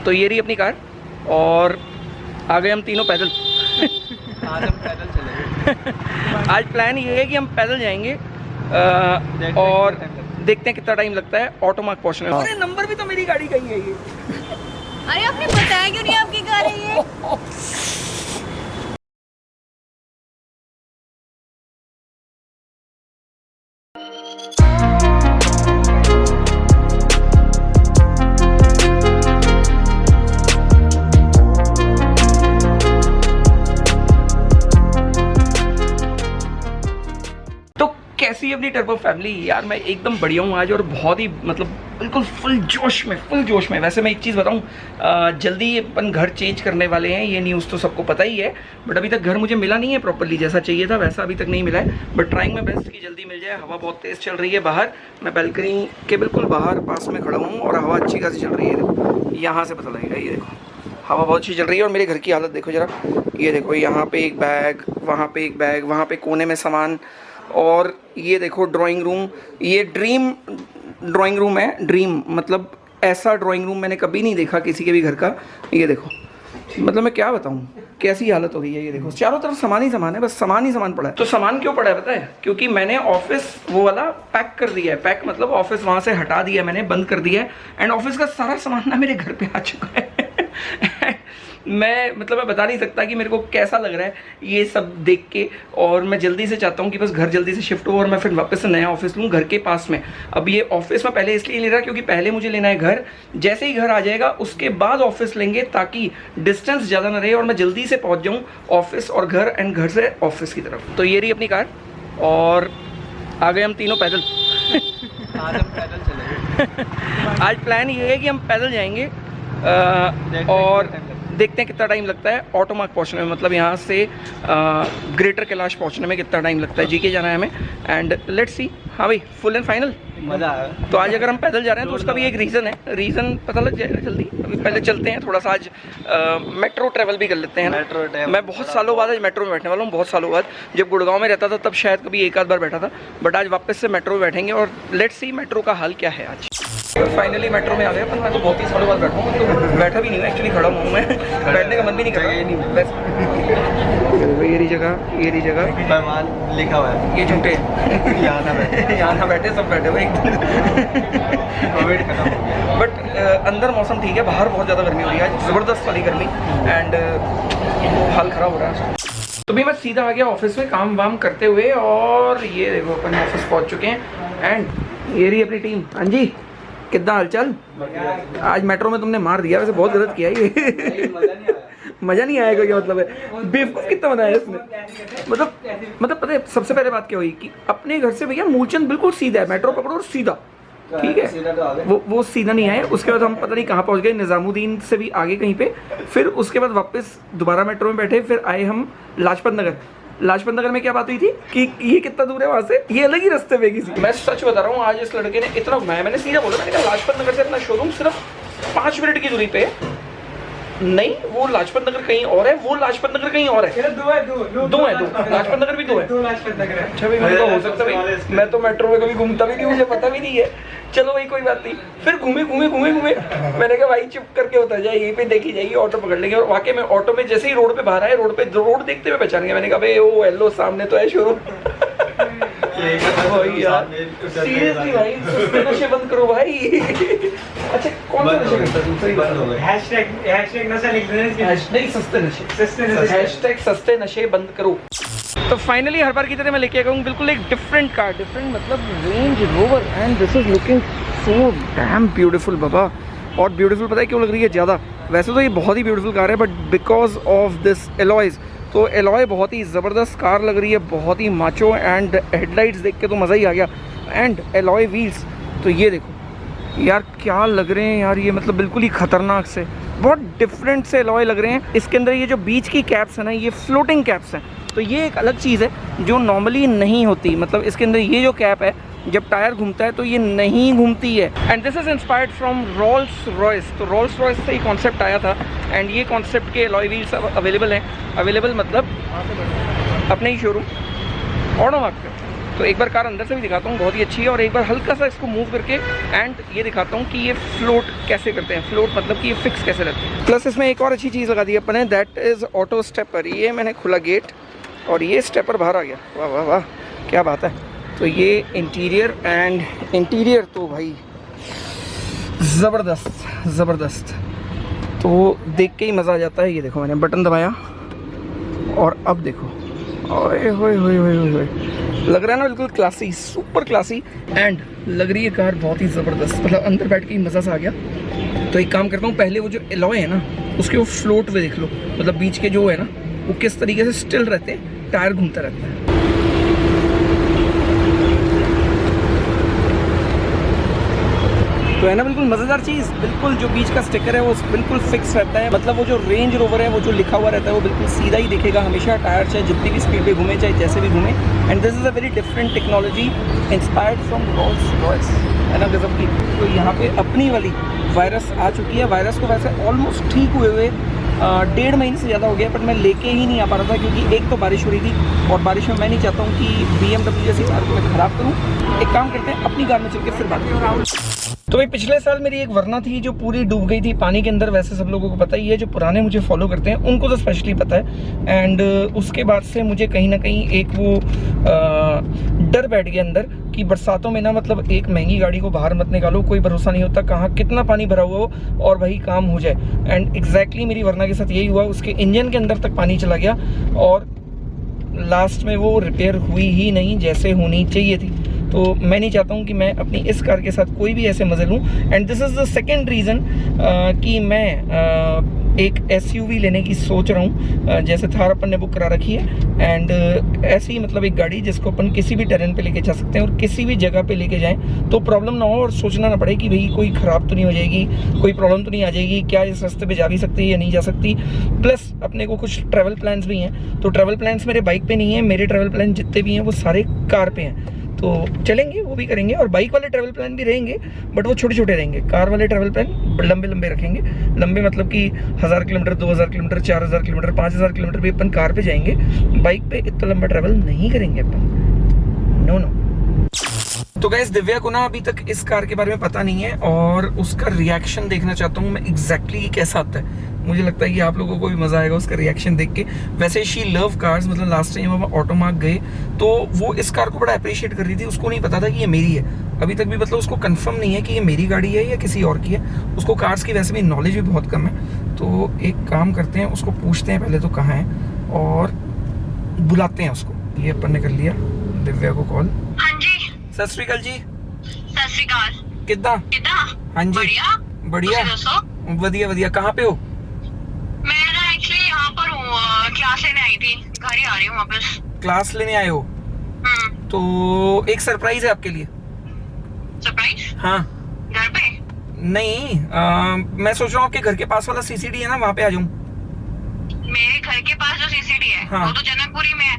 तो ये रही अपनी कार और आ गए हम तीनों पैदल। आज हम पैदल चलेंगे। आज प्लान ये है कि हम पैदल जाएंगे और देखते हैं कितना टाइम लगता है ऑटो मार्क पहुंचने में। अरे नंबर भी तो मेरी गाड़ी का ही है ये। अरे आपने बताया क्यों नहीं आपकी कार है ये? कैसी है अपनी टर्बो फैमिली? यार मैं एकदम बढ़िया हूँ आज और बहुत ही मतलब बिल्कुल फुल जोश में। वैसे मैं एक चीज़ बताऊँ, जल्दी अपन घर चेंज करने वाले हैं, ये न्यूज़ तो सबको पता ही है, बट अभी तक घर मुझे मिला नहीं है प्रॉपर्ली, जैसा चाहिए था वैसा अभी तक नहीं मिला है। बट ट्राइंग में बेस्ट कि जल्दी मिल जाए। हवा बहुत तेज़ चल रही है बाहर, मैं बैल्कनी के बिल्कुल बाहर पास में खड़ा हूँ और हवा अच्छी खासी चल रही है। देखो यहाँ से पता लगेगा, ये देखो हवा बहुत अच्छी चल रही है। और मेरे घर की हालत देखो ज़रा, ये देखो यहाँ पे एक बैग, वहाँ पे एक बैग, वहाँ पे कोने में सामान, और ये देखो ड्राइंग रूम। ये ड्रीम ड्राइंग रूम है, ड्रीम मतलब ऐसा ड्राइंग रूम मैंने कभी नहीं देखा किसी के भी घर का। ये देखो मतलब मैं क्या बताऊँ कैसी हालत हो गई है। ये देखो चारों तरफ सामान ही सामान है, बस सामान ही सामान पड़ा है। तो सामान क्यों पड़ा है पता है? क्योंकि मैंने ऑफिस वो वाला पैक कर दिया है। पैक मतलब ऑफिस वहाँ से हटा दिया मैंने, बंद कर दिया है, एंड ऑफिस का सारा सामान ना मेरे घर पे आ चुका है। मैं मतलब मैं बता नहीं सकता कि मेरे को कैसा लग रहा है ये सब देख के, और मैं जल्दी से चाहता हूँ कि बस घर जल्दी से शिफ्ट हो और मैं फिर वापस से नया ऑफिस लूँ घर के पास में। अब ये ऑफिस में पहले इसलिए ले रहा क्योंकि पहले मुझे लेना है घर, जैसे ही घर आ जाएगा उसके बाद ऑफिस लेंगे ताकि डिस्टेंस ज़्यादा ना रहे और मैं जल्दी से पहुँच जाऊँ ऑफिस और घर, एंड घर से ऑफिस की तरफ। तो ये रही अपनी कार और आ गए हम तीनों पैदल। आज हम पैदल चलेंगे। आज प्लान ये है कि हम पैदल जाएंगे और देखते हैं कितना टाइम लगता है ऑटो मार्क पहुंचने में, मतलब यहाँ से ग्रेटर कैलाश पहुंचने में कितना टाइम लगता है। जीके जाना है हमें, एंड लेट्स सी। हाँ भाई, फुल एंड फाइनल मज़ा आया। तो आज अगर हम पैदल जा रहे हैं तो उसका भी एक रीज़न है, रीज़न पता लग जाएगा जल्दी। अभी पहले चलते हैं थोड़ा सा, आज मेट्रो ट्रैवल भी कर लेते हैं। मेट्रो ट्रैवल मैं बहुत सालों बाद आज मेट्रो में बैठने वाला हूँ, बहुत सालों बाद। जब गुड़गांव में रहता था तब शायद कभी एक आध बार बैठा था, बट आज वापस से मेट्रो में बैठेंगे और लेट्स सी मेट्रो का हाल क्या है आज। फाइनली मेट्रो में आ गए अपन। मैं तो बहुत ही सालों बाद बैठा हूँ, तो बैठा भी नहीं हूँ एक्चुअली, खड़ा हूँ मैं, बैठने का मन भी नहीं कर रहा है। ये रही जगह पैमान लिखा हुआ है, ये झूठे यहाँ ना बैठे, यहाँ ना बैठे, सब बैठे हुए कोविड खत्म हो गया। बट अंदर मौसम ठीक है, बाहर बहुत ज़्यादा गर्मी हो रही है आज, ज़बरदस्त वाली गर्मी, एंड हाल ख़राब हो रहा है। तो भी मैं सीधा आ गया ऑफिस में काम वाम करते हुए, और ये देखो अपन ऑफिस पहुंच चुके हैं, एंड ये रही अपनी टीम। हाँ जी, कितना हालचाल? आज मेट्रो में तुमने मार दिया, वैसे बहुत गलत किया ये। मज़ा नहीं आएगा क्या मतलब है? बेवकूफ़ कितना बनाया इसने। मतलब पता है सबसे पहले बात क्या हुई कि अपने घर से भैया मूलचंद बिल्कुल सीधा है, मेट्रो पकड़ो और सीधा, ठीक है। वो सीधा नहीं आए, उसके बाद हम पता नहीं कहाँ पहुँच गए, निज़ामुद्दीन से भी आगे कहीं पे, फिर उसके बाद वापस दोबारा मेट्रो में बैठे, फिर आए हम लाजपत नगर। लाजपत नगर में क्या बात हुई थी कि ये कितना दूर है वहाँ से, ये अलग ही रास्ते पे किसी। मैं सच बता रहा हूँ, आज इस लड़के ने इतना घुमाया, मैंने सीधा बोला, मैंने कहा लाजपत नगर से अपना शोरूम सिर्फ 5 मिनट की दूरी पे है। नहीं, वो लाजपत नगर कहीं और है, वो लाजपत नगर कहीं और है। दो है लाजपत नगर भी दो है। लाजपत नगर है। अच्छा भाई, मेरे को हो सकता है भाई, मैं तो मेट्रो में कभी घूमता भी नहीं, मुझे पता भी नहीं है। चलो भाई कोई बात नहीं। फिर घूमे मैंने कहा भाई चुप करके होता जाए, यहीं पे देखी जाएगी, ऑटो पकड़ लेंगे। और वाकई में ऑटो में जैसे ही रोड पे बाहर आए, रोड देखते हुए पहचान गया। मैंने कहा भाई वो येलो सामने तो है शोरूम। यार सीरियसली भाई, सस्ते नशे बंद करो भाई। अच्छा कौन सा नशा करता है? सही बात है, हैशटैग नशा लिख देना, नहीं सस्ते नशे, हैशटैग सस्ते नशे बंद करो। तो फाइनली हर बार की तरह मैं लेके आया हूँ बिल्कुल एक डिफरेंट कार, डिफरेंट मतलब Range Rover, and this is looking so damn beautiful बाबा। और ब्यूटीफुल पता है क्यों लग रही है ज़्यादा? वैसे तो ये बहुत ही ब्यूटीफुल कार है, but because of this alloys, तो एलॉय बहुत ही ज़बरदस्त कार लग रही है, बहुत ही माचो, एंड हेडलाइट्स देख के तो मज़ा ही आ गया, एंड एलॉय व्हील्स तो ये देखो यार क्या लग रहे हैं यार, ये मतलब बिल्कुल ही खतरनाक से, बहुत डिफरेंट से एलॉय लग रहे हैं। इसके अंदर ये जो बीच की कैप्स है ना, ये फ्लोटिंग कैप्स हैं, तो ये एक अलग चीज़ है जो नॉर्मली नहीं होती। मतलब इसके अंदर ये जो कैप है, जब टायर घूमता है तो ये नहीं घूमती है। And this is inspired from Rolls Royce. तो रोल्स रॉयस से ही कॉन्सेप्ट आया था, एंड ये कॉन्सेप्ट के एलॉय व्हील्स अवेलेबल हैं। अवेलेबल मतलब अपने ही शोरूम ऑटो मार्क पे। तो एक बार कार अंदर से भी दिखाता हूँ, बहुत ही अच्छी है। और एक बार हल्का सा इसको मूव करके एंड ये दिखाता हूँ कि ये फ्लोट कैसे करते हैं। फ्लोट मतलब कि ये फिक्स कैसे रहते हैं। प्लस इसमें एक और अच्छी चीज़ लगा दी अपन ने, दैट इज़ ऑटो स्टेपर। ये मैंने खुला गेट और ये स्टेपर बाहर आ गया। वाह वाह वाह, क्या बात है। तो ये इंटीरियर एंड इंटीरियर तो भाई ज़बरदस्त ज़बरदस्त, तो देख के ही मज़ा आ जाता है। ये देखो मैंने बटन दबाया और अब देखो, ओए होए होए होए होए, लग रहा है ना बिल्कुल क्लासी, सुपर क्लासी। एंड लग रही है कार बहुत ही ज़बरदस्त, मतलब अंदर बैठ के ही मज़ा सा आ गया। तो एक काम करता हूँ, पहले वो जो एलॉय है ना उसके वो फ्लोट पे देख लो, मतलब बीच के जो है ना वो किस तरीके से स्टिल रहते हैं, टायर घूमता रहता है। तो है ना बिल्कुल मज़ेदार चीज़। बिल्कुल जो बीच का स्टिकर है वो बिल्कुल फिक्स रहता है, मतलब वो जो रेंज रोवर है वो जो लिखा हुआ रहता है वो बिल्कुल सीधा ही दिखेगा हमेशा। टायर चाहे जितनी भी स्पीड पे घूमे, चाहे जैसे भी घूमे। And this is a very different technology inspired from Rolls Royce, है ना, गजब की। तो यहाँ पे अपनी वाली वायरस आ चुकी है। वायरस को वैसे ऑलमोस्ट ठीक हुए 1.5 महीने से ज़्यादा हो गया, बट मैं लेके ही नहीं आ पा रहा था क्योंकि एक तो बारिश हो रही थी और बारिश में मैं नहीं चाहता हूँ कि BMW जैसी कार को मैं ख़राब करूँ। एक काम करते हैं, अपनी कार में चल के फिर बात करते हैं। तो भाई पिछले साल मेरी एक वरना थी जो पूरी डूब गई थी पानी के अंदर। वैसे सब लोगों को पता ही है, जो पुराने मुझे फॉलो करते हैं उनको तो स्पेशली पता है। एंड उसके बाद से मुझे कहीं ना कहीं एक वो डर बैठ गया अंदर कि बरसातों में ना, मतलब एक महंगी गाड़ी को बाहर मत निकालो, कोई भरोसा नहीं होता कहाँ कितना पानी भरा हुआ हो और वही काम हो जाए। एंड एग्जैक्टली मेरी वरना के साथ यही हुआ। उसके इंजन के अंदर तक पानी चला गया और लास्ट में वो रिपेयर हुई ही नहीं जैसे होनी चाहिए थी। तो मैं नहीं चाहता हूँ कि मैं अपनी इस कार के साथ कोई भी ऐसे मज़े लूँ। And this is the second reason कि मैं एक SUV लेने की सोच रहा हूँ। जैसे थार अपन ने बुक करा रखी है। एंड ऐसी मतलब एक गाड़ी जिसको अपन किसी भी टेरेन पे लेके जा सकते हैं और किसी भी जगह पे लेके जाएं तो प्रॉब्लम ना हो और सोचना ना पड़े कि भाई कोई ख़राब तो नहीं हो जाएगी, कोई प्रॉब्लम तो नहीं आ जाएगी, क्या इस रास्ते पे जा भी सकती है या नहीं जा सकती। प्लस अपने को कुछ ट्रैवल प्लान्स भी हैं, तो ट्रैवल प्लान्स मेरे बाइक पे नहीं है। मेरे ट्रैवल प्लान जितने भी हैं वो सारे कार पे हैं, तो चलेंगे वो भी करेंगे। और बाइक वाले ट्रैवल प्लान भी रहेंगे बट वो छोटे छोटे रहेंगे। कार वाले ट्रैवल प्लान लंबे लंबे रखेंगे। लंबे मतलब कि 1000 किलोमीटर, 2000 किलोमीटर, 4000 किलोमीटर, 5000 किलोमीटर भी अपन कार पे जाएंगे। बाइक पे इतना लंबा ट्रैवल नहीं करेंगे अपन, नो नो। तो गाइस दिव्या को ना अभी तक इस कार के बारे में पता नहीं है और उसका रिएक्शन देखना चाहता हूँ मैं एग्जैक्टली कैसा आता है। मुझे लगता है कि आप लोगों को भी मज़ा आएगा उसका रिएक्शन देख के। वैसे शी लव कार्स, मतलब लास्ट टाइम हम ऑटोमार्क गए तो वो इस कार को बड़ा अप्रिशिएट कर रही थी। उसको नहीं पता था कि ये मेरी है अभी तक भी, मतलब उसको कंफर्म नहीं है कि ये मेरी गाड़ी है या किसी और की है। उसको कार्स की वैसे भी नॉलेज भी बहुत कम है। तो एक काम करते हैं, उसको पूछते हैं पहले तो कहाँ है और बुलाते हैं उसको। ये अपन ने कर लिया दिव्या को कॉल। हाँ जी, सत श्री अकाल जी। सत श्री अकाल। कितना? हाँ जी बढ़िया बढ़िया, तुसीं दसो। वधिया वधिया। कहाँ पे हो? मैं ना एक्चुअली यहाँ पर हूँ, क्लास लेने आई थी, घर ही आ रही हूँ वापस। क्लास लेने आए हो? तो एक सरप्राइज है आपके लिए। सरप्राइज? हाँ। घर पे? नहीं मैं सोच रहा हूँ आपके घर के पास वाला CCD है ना, वहाँ पे आ जाऊँ। मेरे घर के पास जो CCD है हाँ। वो तो जनकपुरी में है।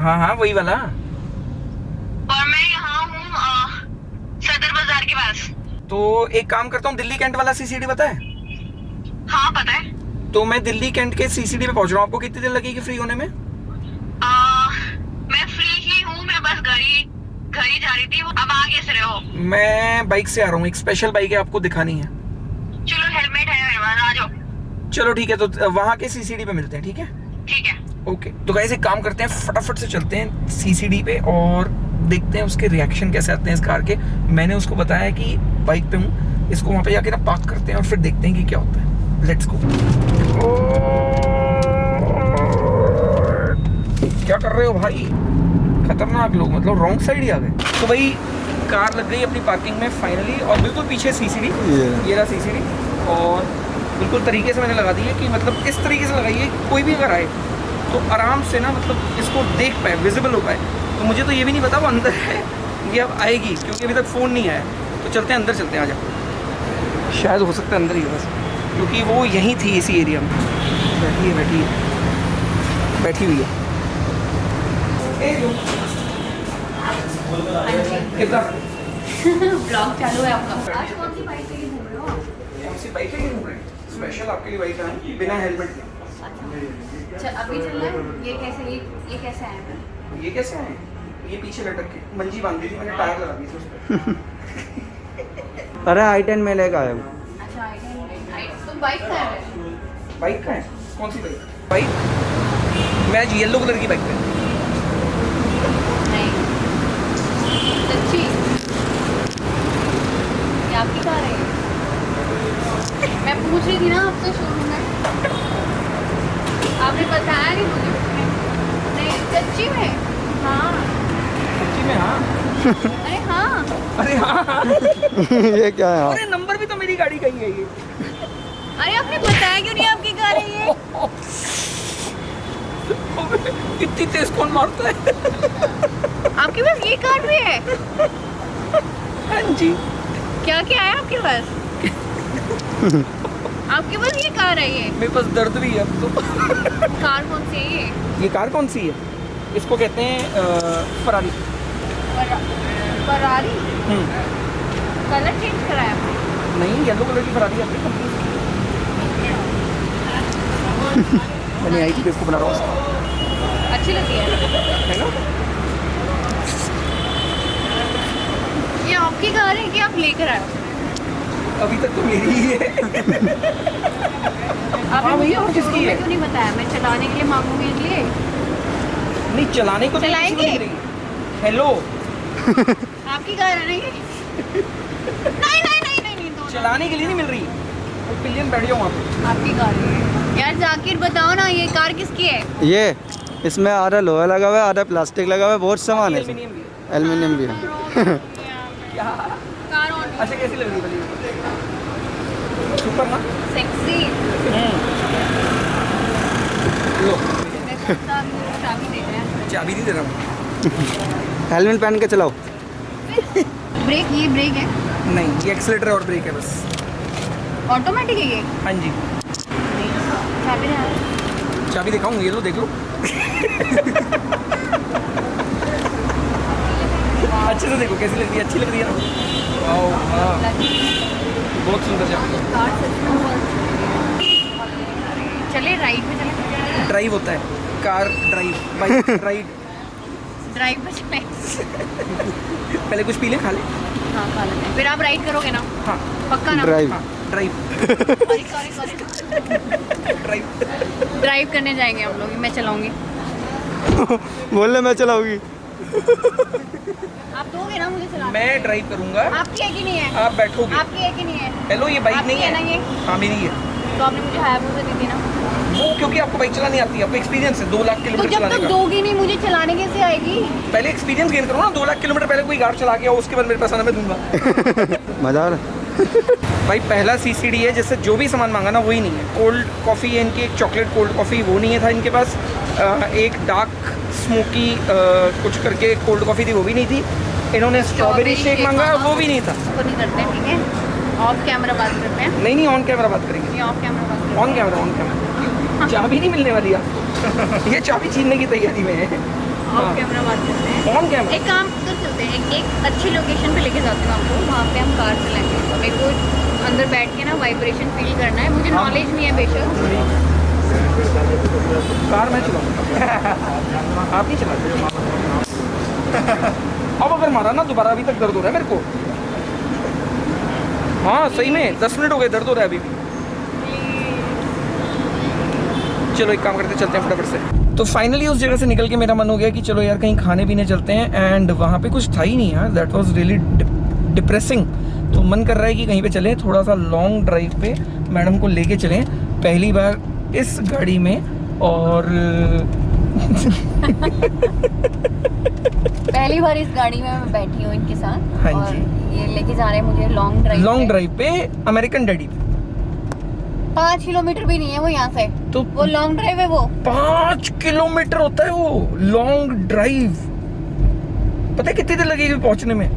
हाँ हाँ वही वाला। और मैं यहाँ हूँ सदर बाजार के पास। तो एक काम करता हूँ, दिल्ली कैंट वाला CCD पता है? हाँ पता है। तो मैं दिल्ली कैंट के CCD पे पहुँच रहा हूँ। आपको कितनी देर लगेगी फ्री होने में? मैं फ्री ही हूँ, मैं बस घर ही जा रही थी। अब आ कैसे रहे हो? मैं बाइक से आ रहा हूँ, एक स्पेशल बाइक है, आपको दिखानी है। चलो हेलमेट है मेरे पास, आ जाओ। चलो ठीक है, तो वहाँ के CCD पे मिलते हैं, ठीक है? ठीक है। ओके। तो गाइस एक काम करते हैं, फटाफट से चलते हैं CCD पे और देखते हैं उसके रिएक्शन कैसे आते हैं इस कार के। मैंने उसको बताया कि बाइक पे हूँ, इसको वहाँ पे जाके ना पार्क करते हैं और फिर देखते हैं कि क्या होता है। Let's go. क्या कर रहे हो भाई? खतरनाक लोग, मतलब रॉन्ग साइड ही आ गए। तो भाई कार लग गई अपनी पार्किंग में फाइनली, और बिल्कुल पीछे CCD, ये रहा CCD, और बिल्कुल तरीके से मैंने लगा दी है कि मतलब इस तरीके से लगाई है कि कोई भी अगर आए तो आराम से ना मतलब इसको देख पाए, विजिबल हो पाए। तो मुझे तो ये भी नहीं पता वो अंदर है, ये अब आएगी क्योंकि अभी तक फ़ोन नहीं आया। तो चलते हैं अंदर, चलते हैं, आजा। शायद हो सकता है अंदर ही हो बस, क्योंकि वो यहीं थी इसी एरिया में। बैठी हुई है। कितना ब्लॉग चालू है आपका। आज कौन सी बाइक पे घूम रहे हो? कौन सी बाइक लेके घूम रहे हैं? स्पेशल आपके लिए बाइक है, बिना हेलमेट के। अच्छा अभी चल रहा है। ये कैसे आया? ये कैसे आए? ये पीछे लटक के मंजी बांधी थी, मैंने टायर लगा दी थी उस पे। अरे i10 में लेकर आया हूँ। अच्छा तो बाइक का है। बाइक कहाँ है? कौन सी बाइक? बाइक मैं आज येलो कलर की बाइक पे। नहीं सच्ची ये आपकी कार है? मैं पूछ रही थी ना आपसे शोरूम में, आपने बताया नहीं मुझे। नहीं सच्ची में? हाँ सच्ची में? हाँ। अरे हाँ अरे हाँ। ये क्या है? अरे नंबर भी तो मेरी गाड़ी का ही है ये। अरे आपने बताया क्यों नहीं आपकी कार है ये? इतनी तेज कौन मारता है? आपके पास ये कार भी है? हाँ जी। क्या क्या है आपके पास? आपके पास ये कार है? ये मेरे पास दर्द भी है अब तो। कार कौन सी है ये? ये कार कौन सी है? इसको कहते हैं फरारी। फरारी? कलर चेंज कराया आपने? नहीं, येलो कलर की फरारी आती है कंपनी से। मैंने आई थी, इसको बना रहा हूँ, अच्छी लगी है है ना? ये आपकी कार है कि आप लेकर आए हो? अभी तक तो मेरी ही है। आपने हाँ मुझे भैया, और किसकी शोरूम में है? क्यों नहीं बताया? मैं चलाने के लिए मांगूंगी इसलिए। नहीं, चलाने को तो किसी को चलाएंगे? नहीं मिलेगी। हेलो, आपकी कार है ना ये? नहीं नहीं नहीं नहीं नहीं दोनों। चलाने के लिए नहीं मिल रही। और पिलियन बैठ जाओ वहाँ पे। आपकी कार है यार। जाकिर बताओ ना ये कार किसकी है? ये इसमें आधा लोहा लगा हुआ है, आधा प्लास्टिक लगा हुआ है, बहुत सामान है इसमें। एल्यूमिनियम भी है। एल्युमिनियम भी है। क्या? कार ऑन अच्छा, कैसी लग रही है? सुपर ना? सेक्सी। लो, चाबी दे रहे हैं। चाबी नहीं दे रहा हूँ। हेलमेट पहन के चलाओ। ब्रेक? ये ब्रेक है? नहीं, ये एक्सीलेटर और ब्रेक है बस। ऑटोमेटिक है ये? हाँ जी। चाबी दे। चाबी दिखाऊँ? ये लो, देख लो। अच्छे से देखो कैसी लग रही है। अच्छी लग रही है ना? वाओ, वाह, बहुत सुंदर चाबी। कार सच में बहुत। चले राइड पे चले। ड्राइव होता है, car drive, bike ride. Drive पे चले। पहले कुछ पी ले, खा ले। हाँ खा लेते हैं। फिर आप राइड करोगे ना? हाँ पक्का ना? ड्राइव। हाँ, drive. Sorry sorry sorry. Drive. Drive करने जाएंगे हम लोग। मैं चलाऊंगी। बोल ले मैं चलाऊंगी। आप दोगे ना मुझे चलाने? मैं ड्राइव करूंगा, आपकी है कि नहीं है? आप बैठोगे। आपकी है कि नहीं है? हेलो, ये बाइक आपकी नहीं है ना ये? हाँ, मेरी है तो आपने मुझे हायाबुसा दी थी ना? वो, क्योंकि आपको बाइक चलानी आती है, आपको एक्सपीरियंस है 2 लाख तो किलोमीटर जब चलाने तक का। दोगी नहीं मुझे चलाने कैसे आएगी? पहले एक्सपीरियंस गेन करो ना। 2 लाख किलोमीटर पहले कोई गाड़ी चला के आओ, उसके बाद मेरे पास आना, मैं दूंगा। मजा आ रहा है? भाई पहला CCD है, जिससे जो भी सामान मांगा ना वही नहीं है। कोल्ड कॉफ़ी है इनकी, एक चॉकलेट कोल्ड कॉफ़ी, वो नहीं है था इनके पास। एक डार्क स्मोकी कुछ करके कोल्ड कॉफ़ी थी, वो भी नहीं थी। इन्होंने स्ट्रॉबेरी शेक मांगा, वो भी नहीं था। वो नहीं करते हैं, ठीक है? ऑफ कैमरा बात करते हैं। नहीं नहीं, ऑन कैमरा बात करेंगे। ये ऑफ कैमरा बात करते ऑन कैमरा, ऑन कैमरा। चाबी नहीं मिलने वाली आपको। ये चाबी छीनने की तैयारी में है। हैं। ऑफ कैमरा बात करते हैं। On camera. एक काम तो चलते हैं, एक अच्छी लोकेशन पे लेके जाती हूँ आपको। वहाँ पे हम कार चलाएंगे। मेरे को अंदर बैठ के ना वाइब्रेशन फील करना है। मुझे नॉलेज नहीं है बेशक। कार मैं चलाऊंगा। आप नहीं चलाते। अब अगर मारा ना दोबारा, अभी तक दर्द हो रहा है मेरे को। हाँ सही में 10 मिनट हो गए, दर्द हो रहा है अभी भी। चलो एक काम करते, चलते हैं फटाफट से। तो फाइनली उस जगह से निकल के मेरा मन हो गया कि चलो यार कहीं खाने पीने चलते हैं। एंड वहाँ पे कुछ था ही नहीं यार। That was really depressing. तो मन कर रहा है कि कहीं पे चलें, थोड़ा सा लॉन्ग ड्राइव पे मैडम को लेके चलें, पहली बार इस गाड़ी में। और पहली बार इस गाड़ी में मैं बैठी हूँ इनके साथ। हाँ और जी। ये लेके जा रहे हैं मुझे लॉन्ग ड्राइव पे अमेरिकन डैडी। 5 किलोमीटर भी नहीं है वो यहाँ से। तो वो लॉन्ग ड्राइव है वो। 5 किलोमीटर होता है वो लॉन्ग ड्राइव। पता है कितनी देर लगेगी पहुंचने में?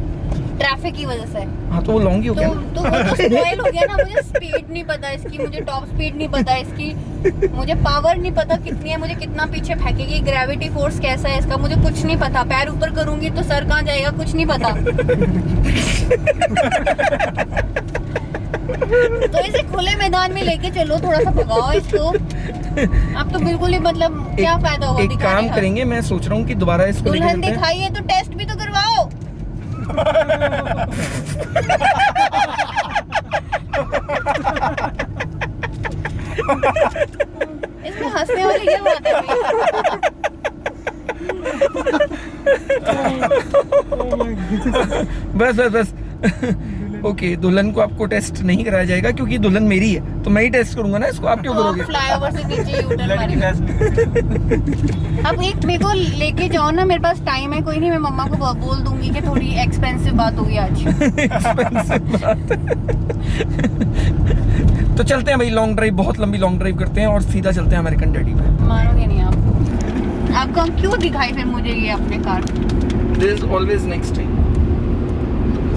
ट्रैफिक की वजह से। हाँ तो वो लॉन्ग ही हो तो गया। वो तो स्पॉइल हो गया ना। मुझे स्पीड नहीं पता इसकी, मुझे टॉप स्पीड नहीं पता इसकी, मुझे पावर नहीं पता कितनी है, मुझे कितना पीछे फेंकेगी, ग्रेविटी फोर्स कैसा है इसका, मुझे कुछ नहीं पता। पैर ऊपर करूंगी तो सर कहाँ जाएगा कुछ नहीं पता। तो इसे खुले मैदान में लेके चलो, थोड़ा सा भगाओ इसको। अब तो बिल्कुल ही मतलब क्या फायदा होगा एक दिखाने काम का? करेंगे, मैं सोच रहा हूँ कि दोबारा इसको लेके दुल्हन चलते हैं। दिखाई है तो टेस्ट भी तो करवाओ। इसमें हंसने वाली क्या बात है भाई? बस बस बस ओके, दुल्हन को आपको टेस्ट नहीं कराया जाएगा क्योंकि दुल्हन मेरी है, तो मैं ही टेस्ट करूंगा ना इसको, आप क्यों करोगे? फ्लाईओवर से नीचे यूटर्न मारेंगे। अब एक मेरे को लेके जाओ ना, मेरे पास टाइम है, कोई नहीं, मैं मम्मा को बोल दूंगी कि थोड़ी एक्सपेंसिव बात होगी आज। Expensive बात। तो चलते हैं भाई, लॉन्ग ड्राइव, बहुत लंबी लॉन्ग ड्राइव करते हैं और सीधा चलते हैं अमेरिकन डैडी पे। मानोगे नहीं आप। आपको हम क्यों दिखाई फिर मुझे ये अपने car? There is always next time.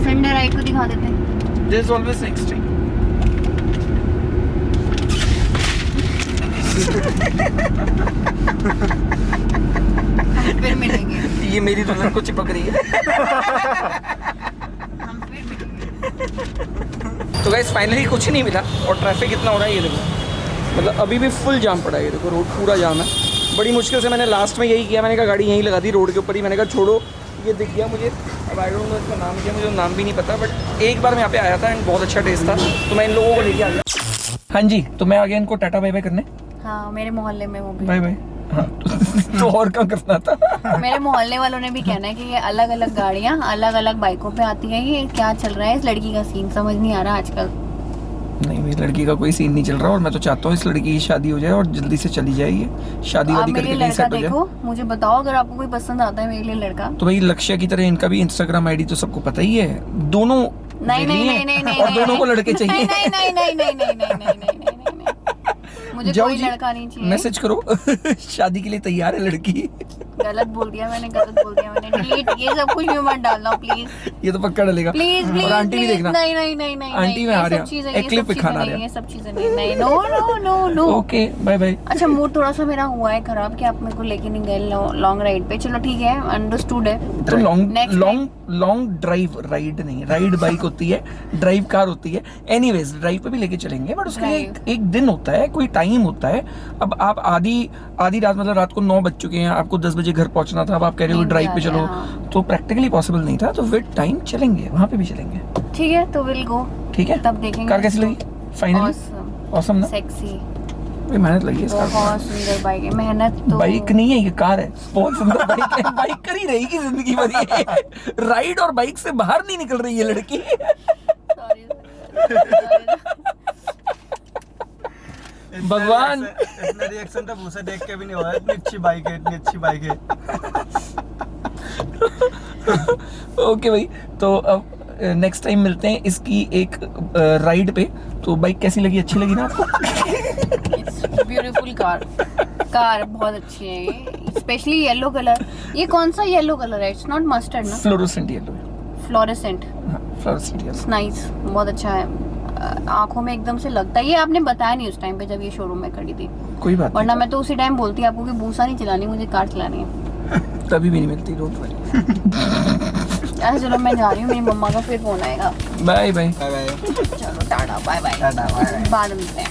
Sunday ride को दिखा देते हैं। There is always next time. हम फिर मिलेंगे। ये मेरी दुल्हन को चिपक रही है। हम फिर मिलेंगे। तो गाइस फाइनली कुछ नहीं मिला और ट्रैफिक इतना हो रहा है, ये देखो, मतलब अभी भी फुल जाम पड़ा है, ये देखो रोड पूरा जाम है। बड़ी मुश्किल से मैंने लास्ट में यही किया, मैंने कहा गाड़ी यहीं लगा दी रोड के ऊपर ही, मैंने कहा छोड़ो, ये दिख गया मुझे। अब आई डोंट नो इसका नाम क्या, मुझे नाम भी नहीं पता, बट एक बार मैं यहाँ पे आया था एंड बहुत अच्छा टेस्ट था, तो मैं इन लोगों को लेके आ गया। हाँ जी, तो मैं आ गया इनको टाटा बाय बाय करने। हाँ, मेरे मोहल्ले में वो भी। Bye bye. हाँ तो और क्या करना था? मेरे मोहल्ले वालों ने भी कहना है कि ये अलग अलग गाड़ियाँ अलग अलग बाइकों पे आती हैं, ये क्या चल रहा है इस लड़की का सीन समझ नहीं आ रहा आजकल। नहीं भाई, लड़की का कोई सीन नहीं चल रहा और मैं तो चाहता हूँ इस लड़की की शादी हो जाए और जल्दी से चली जाए, ये शादी आप वादी मेरे करके लिए कहीं लड़का सेट हो जाए। देखो, मुझे बताओ अगर आपको कोई पसंद आता है मेरे लिए लड़का। तो भाई लक्ष्य की तरह इनका भी इंस्टाग्राम आईडी तो सबको पता ही है, दोनों नहीं रेडी नहीं हैं नहीं नहीं और दोनों को लड़के चाहिए। नहीं नहीं नहीं नहीं नहीं नहीं नहीं नहीं नहीं नहीं मुझे जाओ कोई जी, लड़का नहीं चाहिए। मैसेज करो। शादी के लिए तैयार है लड़की। गलत बोल दिया मैंने, गलत बोल दिया मैंने, डिलीट, ये सब कुछ भी मत डालना प्लीज ये तो पक्का डलेगा। Please please. और आंटी भी देखना। नहीं नहीं नहीं नहीं आंटी में आ रहा, एक क्लिप पे खाना आ नहीं, रहा। ये सब चीजें नहीं, नहीं, no no no no. Okay bye bye. अच्छा, मूड थोड़ा सा मेरा हुआ है खराब कि आप मेरे को लेके नहीं गए लॉन्ग राइड पे। चलो ठीक है, अंडरस्टूड है। तो long Next long long drive, ride नहीं, राइड बाइक होती है, ड्राइव कार होती है। एनीवेज ड्राइव पे भी लेके चलेंगे, बट उसके लिए एक दिन होता है, कोई टाइम होता है। अब आप आधी रात, मतलब रात को 9 बज चुके हैं, आपको 10 बजे घर पहुंचना था, अब आप कह रहे हो नींद ड्राइव आ पे रहा चलो, है, हाँ। तो प्रैक्टिकली पॉसिबल नहीं था, तो विद टाइम चलेंगे, वहाँ पे भी चलेंगे। ठीक है, तो विल गो। ठीक है, तब देखेंगे। कार कैसी लगी फाइनली? Awesome, ऑसम ना? सेक्सी, भाई मेहनत लगी है इस कार में। बहुत सुंदर बाइक है। मेहनत तो बाइक नहीं है, ये कार है, बहुत सुंदर बाइक है। बाइक कर ही रहेगी जिंदगी भर ये। राइड और बाइक से बाहर नहीं निकल रही है लड़की। Sorry, भगवान। इतना रिएक्शन तो मुझसे देख के भी नहीं हुआ, इतनी अच्छी बाइक है, इतनी अच्छी बाइक है। ओके भाई, तो अब नेक्स्ट टाइम मिलते हैं इसकी एक राइड पे। तो बाइक कैसी लगी, अच्छी लगी ना आपको? ब्यूटीफुल कार बहुत अच्छी है ये, स्पेशली येलो कलर। ये कौन सा येलो कलर है? इट्स नॉट मस्टर्ड ना? Fluorescent yellow. Fluorescent, fluorescent yellow, nice, बहुत अच्छा है। आंखों में एकदम से लगता है। ये आपने बताया नहीं उस टाइम पे जब ये शोरूम में खड़ी थी, कोई बात वरना नहीं, मैं तो उसी टाइम बोलती आपको कि बूसा नहीं चलानी, मुझे कार चलानी है। तभी भी नहीं मिलती, डोंट वरी। अच्छा चलो, मैं जा रही हूँ, मेरी मम्मा का फिर फोन आएगा। Bye bye. Bye bye. चलो tata bye bye, tata bye bye. बाद में मिलते हैं।